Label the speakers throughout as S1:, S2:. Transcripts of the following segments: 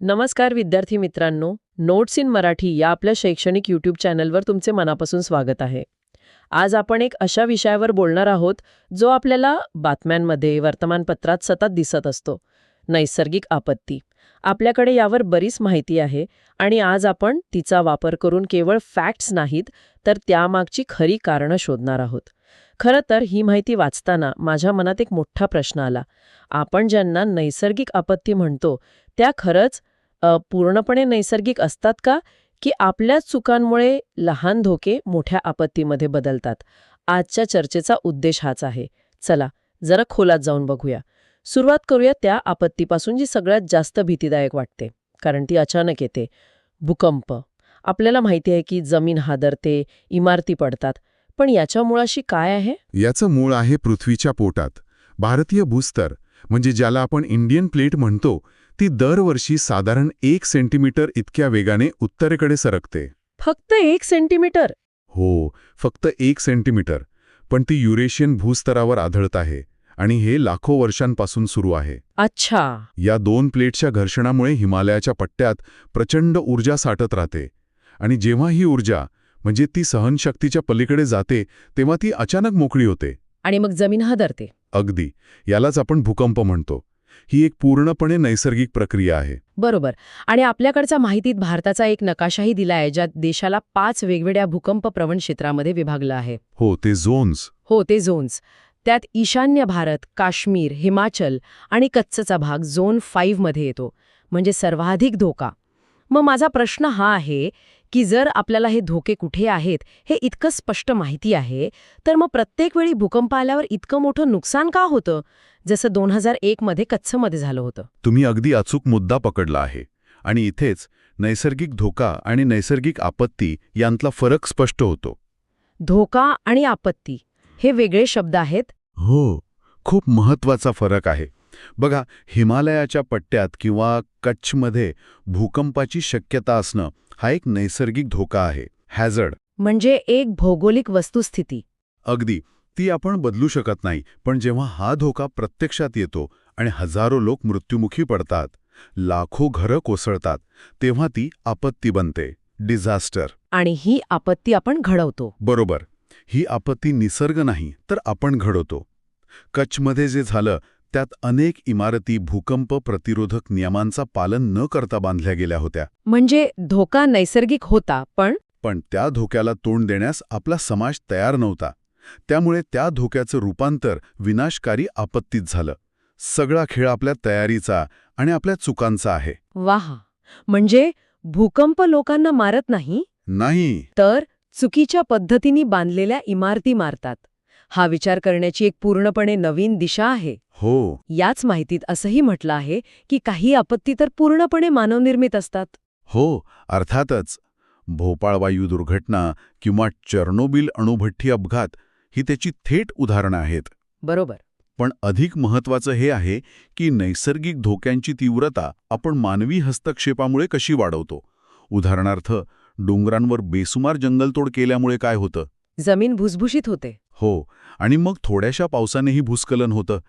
S1: नमस्कार विद्यार्थी मित्रांनो, नोट्स इन मराठी या आपल्या शैक्षणिक यूट्यूब चॅनलवर तुमचे मनापासून स्वागत आहे. आज आपण एक अशा विषयावर बोलणार आहोत जो आपल्याला बातम्यांमध्ये, वर्तमानपत्रात सतत दिसत असतो, नैसर्गिक आपत्ती. आपल्याकडे यावर बरीच माहिती आहे आणि आज आपण तिचा वापर करून केवळ फॅक्ट्स नाहीत, तर त्यामागची खरी कारणं शोधणार आहोत. खरं तर ही माहिती वाचताना माझ्या मनात एक मोठा प्रश्न आला. आपण ज्यांना नैसर्गिक आपत्ती म्हणतो, त्या खरंच पूर्णपणे नैसर्गिक असतात का? की आपल्याच चुकांमुळे लहान धोके मोठ्या आपत्तीमध्ये बदलतात? आजच्या चर्चेचा उद्देश हाच आहे. चला, जरा खोलात जाऊन बघूया. सुरुवात करूया त्या आपत्तीपासून जी सगळ्यात जास्त भीतीदायक वाटते, कारण ती अचानक येते. भूकंप. आपल्याला माहिती आहे की जमीन हादरते, इमारती पडतात. पण याच्या मुळाशी काय आहे?
S2: याचं मूळ आहे पृथ्वीच्या पोटात. भारतीय भूस्तर, म्हणजे ज्याला आपण इंडियन प्लेट म्हणतो, ती दरवर्षी साधारण 1 सेंटीमीटर इतक्या वेगाने उत्तरेकडे सरकते.
S1: फक्त 1 सेंटीमीटर?
S2: हो, फक्त 1 सेंटीमीटर. पण ती युरेशियन भूस्तरावर आढळत आहे आणि हे लाखो वर्षांपासून सुरू आहे.
S1: अच्छा.
S2: या 2 प्लेटच्या घर्षणामुळे हिमालयाच्या पट्ट्यात प्रचंड ऊर्जा साठत राहते आणि जेव्हा ही ऊर्जा, म्हणजे ती सहनशक्तीच्या पलीकडे जाते, तेव्हा ती अचानक मोकळी होते.
S1: आणि मग जमीन हादरते.
S2: अगदी. यालाच आपण भूकंप म्हणतो. ही एक पूर्णपणे नैसर्गिक प्रक्रिया आहे.
S1: बरोबर. आणि आपल्याकडच्या माहितीत भारताचा एक नकाशाही दिला आहे, ज्यात देशाला 5 वेगवेगळ्या भूकंपप्रवण क्षेत्रामध्ये विभागलं आहे.
S2: हो, ते झोन्स.
S1: हो, ते झोन्स. त्यात ईशान्य भारत, काश्मीर, हिमाचल आणि कच्छचा भाग झोन 5 मध्ये येतो, म्हणजे सर्वाधिक धोका. मग माझा प्रश्न हा आहे की जर आपल्याला हे धोके कुठे आहेत हे इतकं स्पष्ट माहिती आहे, तर मग प्रत्येक वेळी भूकंप आल्यावर इतकं मोठं नुकसान का होतं, जसं 2001 मध्ये कच्छमध्ये झालं होतं?
S2: तुम्ही अगदी अचूक मुद्दा पकडला आहे. आणि इथेच नैसर्गिक धोका आणि नैसर्गिक आपत्ती यांतला फरक स्पष्ट होतो.
S1: धोका आणि आपत्ती हे वेगळे शब्द आहेत?
S2: हो, खूप महत्वाचा फरक आहे. बघा, हिमालयाच्या पट्ट्यात किंवा कच्छमध्ये भूकंपाची शक्यता असणं हा एक नैसर्गिक धोका आहे, हॅझर्ड.
S1: म्हणजे एक भौगोलिक वस्तुस्थिती.
S2: अगदी. ती आपण बदलू शकत नाही. पण जेव्हा हा धोका प्रत्यक्षात येतो आणि हजारो लोक मृत्युमुखी पडतात, लाखो घरं कोसळतात, तेव्हा ती आपत्ती बनते, डिझास्टर.
S1: आणि ही आपत्ती आपण घडवतो.
S2: बरोबर. ही आपत्ती निसर्ग नाही, तर आपण घडवतो. कच्छमध्ये जे झालं त्यात अनेक इमारती भूकंप प्रतिरोधक नियमांचा पालन न करता बांधल्या गेल्या होत्या.
S1: म्हणजे धोका नैसर्गिक होता,
S2: पण त्या धोक्याला तोंड देण्यास आपला समाज तयार नव्हता. त्यामुळे त्या धोक्याचं रूपांतर विनाशकारी आपत्तीत झालं. सगळा खेळ आपल्या तयारीचा आणि आपल्या चुकांचा आहे.
S1: वाह. म्हणजे भूकंप लोकांना मारत नाही,
S2: नाही.
S1: तर चुकीच्या पद्धतीने बांधलेल्या इमारती मारतात. हा विचार करण्याची एक पूर्णपणे नवीन दिशा आहे.
S2: हो.
S1: याच माहितीत असंही म्हटलं आहे की काही आपत्ती तर पूर्णपणे मानवनिर्मित असतात.
S2: हो, अर्थातच. भोपाळ वायू दुर्घटना किंवा चर्नोबिल अणुभट्टी अपघात ही त्याची थेट उदाहरणं आहेत.
S1: बरोबर.
S2: पण अधिक महत्त्वाचं हे आहे की नैसर्गिक धोक्यांची तीव्रता आपण मानवी हस्तक्षेपामुळे कशी वाढवतो. उदाहरणार्थ, डोंगरांवर बेसुमार जंगलतोड केल्यामुळे काय होतं?
S1: जमीन भुसभुशीत होते.
S2: हो, आणि मग थोड्याशा पावसानेही भूस्खलन होतं.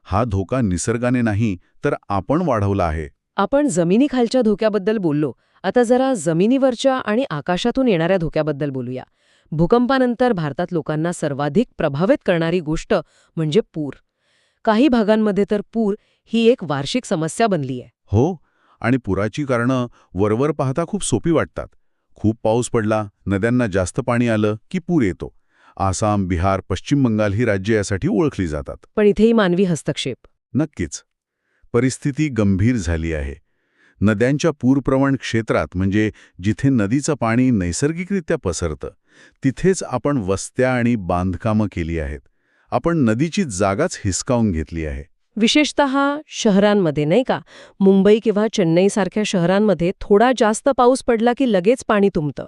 S2: हा धोका निसर्गाने नाही, तर आपण वाढवला आहे.
S1: आपण जमिनीखालच्या धोक्याबद्दल बोललो. आता जरा जमिनीवरच्या आणि आकाशातून येणाऱ्या धोक्याबद्दल बोलूया. भूकंपानंतर भारतात लोकांना सर्वाधिक प्रभावित करणारी गोष्ट म्हणजे पूर. काही भागांमध्ये तर पूर ही एक वार्षिक समस्या बनली आहे.
S2: हो, आणि पुराची कारणं वरवर पाहता खूप सोपी वाटतात. खूप पाऊस पडला, नद्यांना जास्त पाणी आलं की पूर येतो. आसाम, बिहार, पश्चिम बंगाल ही राज्ये यासाठी ओळखली जातात.
S1: पण इथेही मानवी हस्तक्षेप.
S2: नक्कीच. परिस्थिती गंभीर झाली आहे. नद्यांच्या पूरप्रवण क्षेत्रात, म्हणजे जिथे नदीचं पाणी नैसर्गिकरित्या पसरतं, तिथेच आपण वस्त्या आणि बांधकामं केली आहेत. आपण नदीची जागाच हिसकावून घेतली आहे.
S1: विशेषतः शहरांमध्ये, नाही का? मुंबई किंवा चेन्नईसारख्या शहरांमध्ये थोडा जास्त पाऊस पडला की लगेच पाणी तुंबतं.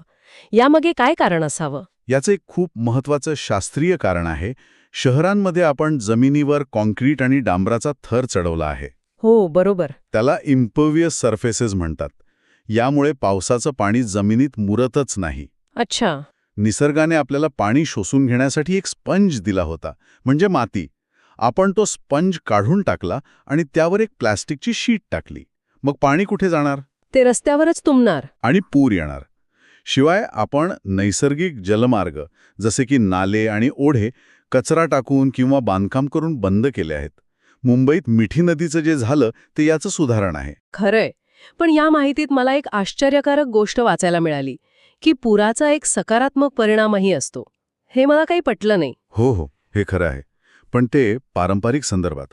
S1: यामागे काय कारण असावं?
S2: याचं एक खूप महत्त्वाचं शास्त्रीय कारण आहे. शहरांमध्ये आपण जमिनीवर कॉन्क्रीट आणि डांबराचा थर चढवला आहे.
S1: हो, बरोबर.
S2: त्याला इम्पर्वियस सरफेसेस म्हणतात. यामुळे पावसाचं पाणी जमिनीत मुरतच नाही.
S1: अच्छा.
S2: निसर्गाने आपल्याला पाणी शोषून घेण्यासाठी एक स्पंज दिला होता, म्हणजे माती. आपण तो स्पंज काढून टाकला आणि त्यावर एक प्लॅस्टिकची शीट टाकली. मग पाणी कुठे जाणार?
S1: ते रस्त्यावरच तुंबणार.
S2: आणि पूर येणार. शिवाय आपण नैसर्गिक जलमार्ग जसे की नाले आणि ओढे कचरा टाकून किंवा बांधकाम करून बंद केले आहेत. मुंबईत मिठी नदीचं जे झालं ते याचंच उदाहरण आहे.
S1: खरंय. पण या माहितीत मला एक आश्चर्यकारक गोष्ट वाचायला मिळाली की पुराचा एक सकारात्मक परिणामही असतो. हे मला काही पटलं नाही.
S2: हो, हे खरं आहे. पण ते पारंपरिक संदर्भात.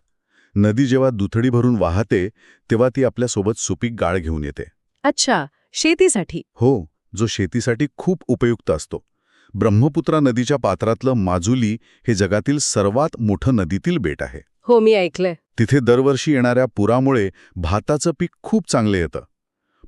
S2: नदी जेव्हा दुथडी भरून वाहते तेव्हा ती आपल्यासोबत सुपीक गाळ घेऊन येते.
S1: अच्छा, शेतीसाठी.
S2: हो, जो शेतीसाठी खूप उपयुक्त असतो. ब्रह्मपुत्रा नदीच्या पात्रातलं माजुली हे जगातील सर्वात मोठं नदीतील बेट आहे.
S1: हो, मी ऐकलंय.
S2: तिथे दरवर्षी येणाऱ्या पुरामुळे भाताचं पीक खूप चांगले येतं.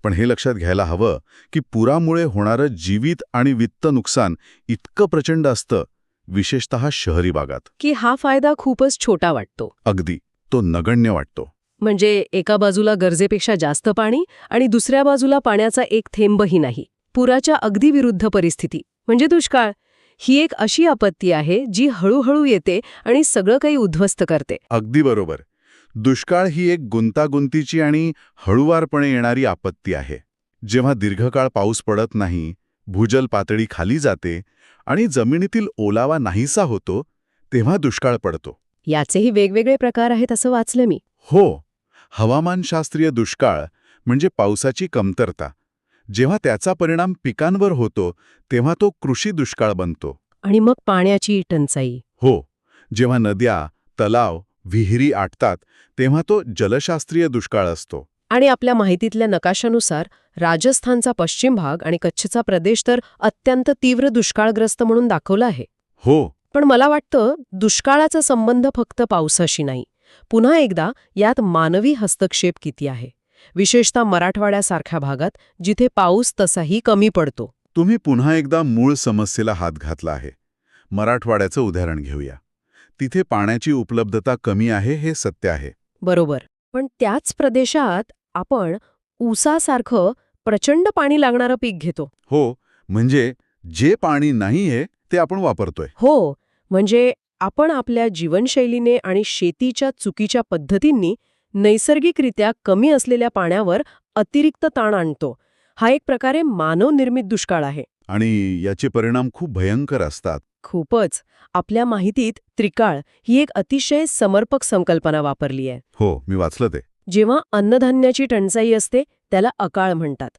S2: पण हे लक्षात घ्यायला हवं की पुरामुळे होणारं जीवित आणि वित्त नुकसान इतकं प्रचंड असतं, विशेषतः शहरी भागात.
S1: की हा फायदा खूपच छोटा वाटतो.
S2: अगदी, तो नगण्य वाटतो.
S1: म्हणजे एका बाजूला गरजेपेक्षा जास्त पाणी आणि दुसऱ्या बाजूला पाण्याचा एक थेंबही नाही. पुराच्या अगदी विरुद्ध परिस्थिती म्हणजे दुष्काळ. ही एक अशी आपत्ती आहे जी हळूहळू येते आणि सगळं काही उद्ध्वस्त करते.
S2: अगदी बरोबर. दुष्काळ ही एक गुंतागुंतीची आणि हळूवारपणे येणारी आपत्ती आहे. जेव्हा दीर्घकाळ पाऊस पडत नाही, भूजल पातळी खाली जाते आणि जमिनीतील ओलावा नाहीसा होतो, तेव्हा दुष्काळ पडतो.
S1: याचेही वेगवेगळे प्रकार आहेत असं वाचलं मी.
S2: हो, हवामानशास्त्रीय दुष्काळ म्हणजे पावसाची कमतरता. जेव्हा त्याचा परिणाम पिकांवर होतो तेव्हा तो कृषी दुष्काळ बनतो.
S1: आणि मग पाण्याची टंचाई.
S2: हो, जेव्हा नद्या, तलाव, विहिरी आटतात तेव्हा तो जलशास्त्रीय दुष्काळ असतो.
S1: आणि आपल्या माहितीतल्या नकाशानुसार राजस्थानचा पश्चिम भाग आणि कच्छचा प्रदेश तर अत्यंत तीव्र दुष्काळग्रस्त म्हणून दाखवला आहे.
S2: हो,
S1: पण मला वाटतं दुष्काळाचा संबंध फक्त पावसाशी नाही. पुन्हा एकदा यात मानवी हस्तक्षेप किती आहे, विशेषतः मराठवाड्यासारख्या भागात जिथे पाऊस तसाही कमी पडतो.
S2: तुम्ही पुन्हा एकदा मूळ समस्येला हात घातला आहे. मराठवाड्याचं उदाहरण घेऊया. तिथे पाण्याची उपलब्धता कमी आहे हे सत्य आहे.
S1: बरोबर. पण त्याच प्रदेशात आपण ऊसासारखं प्रचंड पाणी लागणारं पीक घेतो.
S2: हो, म्हणजे जे पाणी नाहीये ते आपण वापरतोय.
S1: हो, म्हणजे आपण आपल्या जीवनशैलीने आणि शेतीच्या चुकीच्या पद्धतींनी नैसर्गिकरित्या कमी असलेल्या पाण्यावर अतिरिक्त ताण आणतो. हा एक प्रकारे मानवनिर्मित दुष्काळ आहे.
S2: आणि याचे परिणाम खूप भयंकर असतात.
S1: खूपच. आपल्या माहितीत त्रिकाळ ही एक अतिशय समर्पक संकल्पना वापरली आहे.
S2: हो, मी वाचलं ते.
S1: जेव्हा अन्नधान्याची टंचाई असते त्याला अकाळ म्हणतात.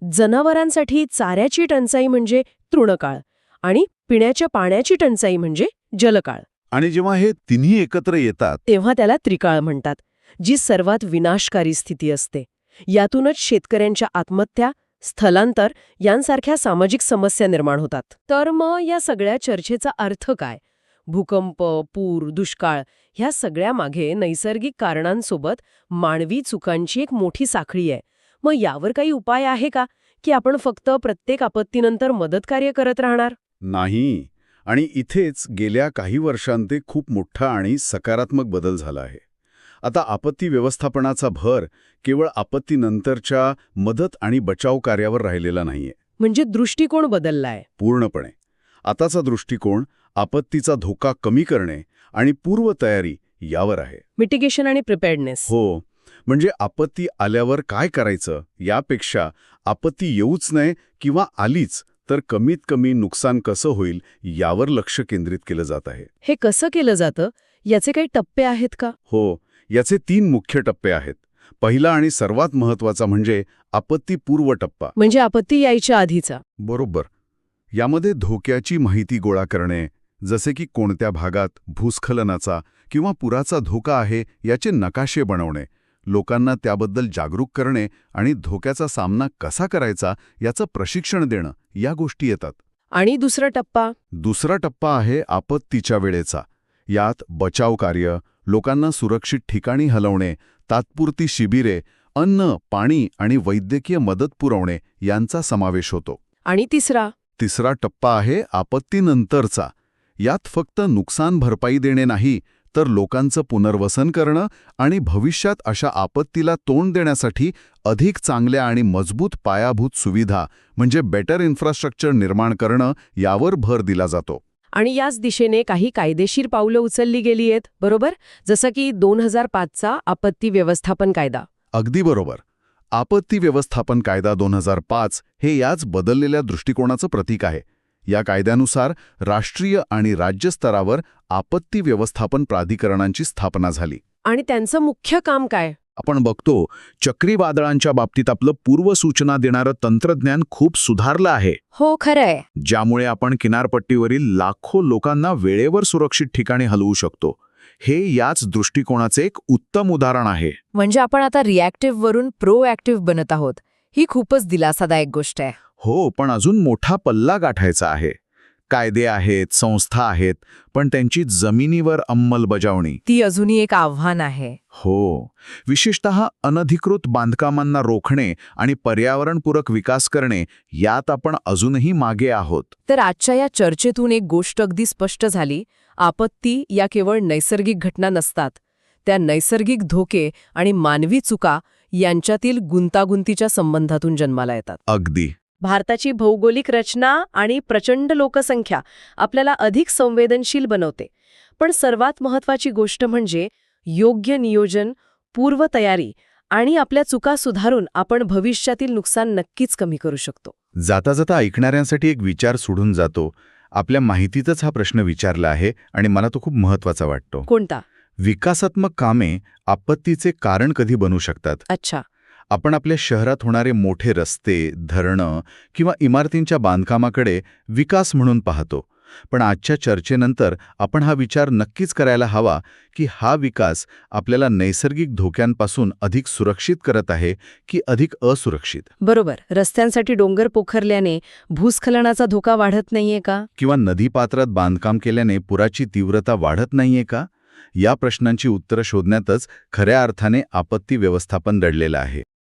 S1: जनावरांसाठी चाऱ्याची टंचाई म्हणजे तृणकाळ आणि पिण्याच्या पाण्याची टंचाई म्हणजे जलकाळ.
S2: आणि जेव्हा हे तिन्ही एकत्र येतात
S1: तेव्हा त्याला त्रिकाळ म्हणतात, जी सर्वात विनाशकारी स्थिती असते. यातूनच शेतकऱ्यांच्या आत्महत्या, स्थलांतर यांसारख्या सामाजिक समस्या निर्माण होतात. तर मग या सगळ्या चर्चेचा अर्थ काय? भूकंप, पूर, दुष्काळ ह्या सगळ्या मागे नैसर्गिक कारणांसोबत मानवी चुकांची एक मोठी साखळी आहे. मग यावर काही उपाय आहे का, की आपण फक्त प्रत्येक आपत्तीनंतर मदतकार्य करत राहणार?
S2: नाही. आणि इथेच गेल्या काही वर्षांत खूप मोठा आणि सकारात्मक बदल झाला आहे. आता आपत्ती व्यवस्थापनाचा भर केवळ आपत्तीनंतरच्या मदत आणि बचाव कार्यावर राहिलेला नाहीये.
S1: म्हणजे दृष्टिकोन बदललाय.
S2: पूर्णपणे. आताचा दृष्टिकोन आपत्तीचा धोका कमी करणे आणि पूर्वतयारी यावर आहे.
S1: मिटिगेशन आणि प्रिपेअर्डनेस.
S2: हो, म्हणजे आपत्ती आल्यावर काय करायचं यापेक्षा आपत्ती येऊच नये किंवा आलीच तर कमीत कमी नुकसान कसं होईल यावर लक्ष केंद्रित केलं जात आहे.
S1: हे कसं केलं जातं? याचे काही टप्पे आहेत का?
S2: हो, याचे 3 मुख्य टप्पे आहेत. पहिला आणि सर्वात महत्त्वाचा म्हणजे आपत्तीपूर्व टप्पा.
S1: म्हणजे आपत्ती यायच्या आधीचा.
S2: बरोबर. यामध्ये धोक्याची माहिती गोळा करणे, जसे की कोणत्या भागात भूस्खलनाचा किंवा पुराचा धोका आहे याचे नकाशे बनवणे, लोकांना त्याबद्दल जागरूक करणे आणि धोक्याचा सामना कसा करायचा याचं प्रशिक्षण देणं, या गोष्टी येतात.
S1: आणि दुसरा टप्पा?
S2: दुसरा टप्पा आहे आपत्तीच्या वेळेचा. यात बचाव कार्य, लोकांना सुरक्षित ठिकाणी हलवणे, तात्पुरती शिबिरे, अन्न, पाणी आणि वैद्यकीय मदत पुरवणे यांचा समावेश होतो.
S1: आणि
S2: तिसरा टप्पा आहे आपत्तीनंतरचा. यात फक्त नुकसान भरपाई देणे नाही, तर लोकांचं पुनर्वसन करणं आणि भविष्यात अशा आपत्तीला तोंड देण्यासाठी अधिक चांगल्या आणि मजबूत पायाभूत सुविधा म्हणजे बेटर इन्फ्रास्ट्रक्चर निर्माण करणं यावर भर दिला जातो.
S1: आणि याच दिशेने काही कायदेशीर पावलं उचलली गेली आहेत, बरोबर? जसं की 2005चा आपत्ती व्यवस्थापन कायदा.
S2: अगदी बरोबर. आपत्ती व्यवस्थापन कायदा 2005 हे याच बदललेल्या दृष्टिकोनाचं प्रतीक आहे. या कायद्यानुसार राष्ट्रीय आणि राज्य स्तरावर आपत्ती व्यवस्थापन प्राधिकरणांची स्थापना झाली.
S1: आणि त्यांचं मुख्य काम काय?
S2: आपण बघतो चक्रीवादळांच्या बाबतीत आपलं पूर्वसूचना देणारं तंत्रज्ञान खूप सुधारलं आहे,
S3: हो खरंय.
S2: ज्यामुळे आपण किनारपट्टीवरील लाखो लोकांना वेळेवर सुरक्षित ठिकाणी हलवू शकतो. हे याच दृष्टिकोनाचे एक उत्तम उदाहरण आहे.
S3: म्हणजे आपण आता रिॲक्टिव्ह वरून प्रोॲक्टिव्ह बनत आहोत. ही खूपच दिलासादायक गोष्ट आहे.
S2: हो, पण अजून मोठा पल्ला गाठायचा आहे. कायदे आहेत, संस्था आहेत, पण त्यांची जमिनीवर अंमलबजावणी
S3: ती अजूनही एक आव्हान आहे.
S2: हो, विशेषतः अनधिकृत बांधकामांना रोखणे आणि पर्यावरणपूरक विकास करणे यात आपण अजूनही मागे आहोत.
S3: तर आजच्या या चर्चेतून एक गोष्ट अगदी स्पष्ट झाली. आपत्ती या केवळ नैसर्गिक घटना नसतात. त्या नैसर्गिक धोके आणि मानवी चुका यांच्यातील गुंतागुंतीच्या संबंधातून जन्माला येतात.
S2: अगदी.
S1: भारताची भौगोलिक रचना आणि प्रचंड लोकसंख्या आपल्याला अधिक संवेदनशील बनवते. पण सर्वात महत्त्वाची गोष्ट म्हणजे योग्य नियोजन, पूर्वतयारी आणि आपल्या चुका सुधारून आपण भविष्यातील नुकसान नक्कीच कमी करू शकतो.
S2: जाता जाता ऐकणाऱ्यांसाठी एक विचार सुढून जातो. आपल्या माहितीतच हा प्रश्न विचारला आहे आणि मला तो खूप महत्त्वाचा वाटतो.
S1: कोणता?
S2: विकासात्मक कामे आपत्तीचे कारण कधी बनू शकतात?
S1: अच्छा.
S2: आपण आपल्या शहरात होणारे मोठे रस्ते, धरणं किंवा इमारतींच्या बांधकामाकडे विकास म्हणून पाहतो. पण आजच्या चर्चेनंतर आपण हा विचार नक्कीच करायला हवा की हा विकास आपल्याला नैसर्गिक धोक्यांपासून अधिक सुरक्षित करत आहे की अधिक असुरक्षित.
S1: बरोबर. रस्त्यांसाठी डोंगर पोखरल्याने भूस्खलनाचा धोका वाढत नाहीये का?
S2: किंवा नदीपात्रात बांधकाम केल्याने पुराची तीव्रता वाढत नाहीये का? या प्रश्नांची उत्तरं शोधण्यातच खऱ्या अर्थाने आपत्ती व्यवस्थापन दडलेलं आहे.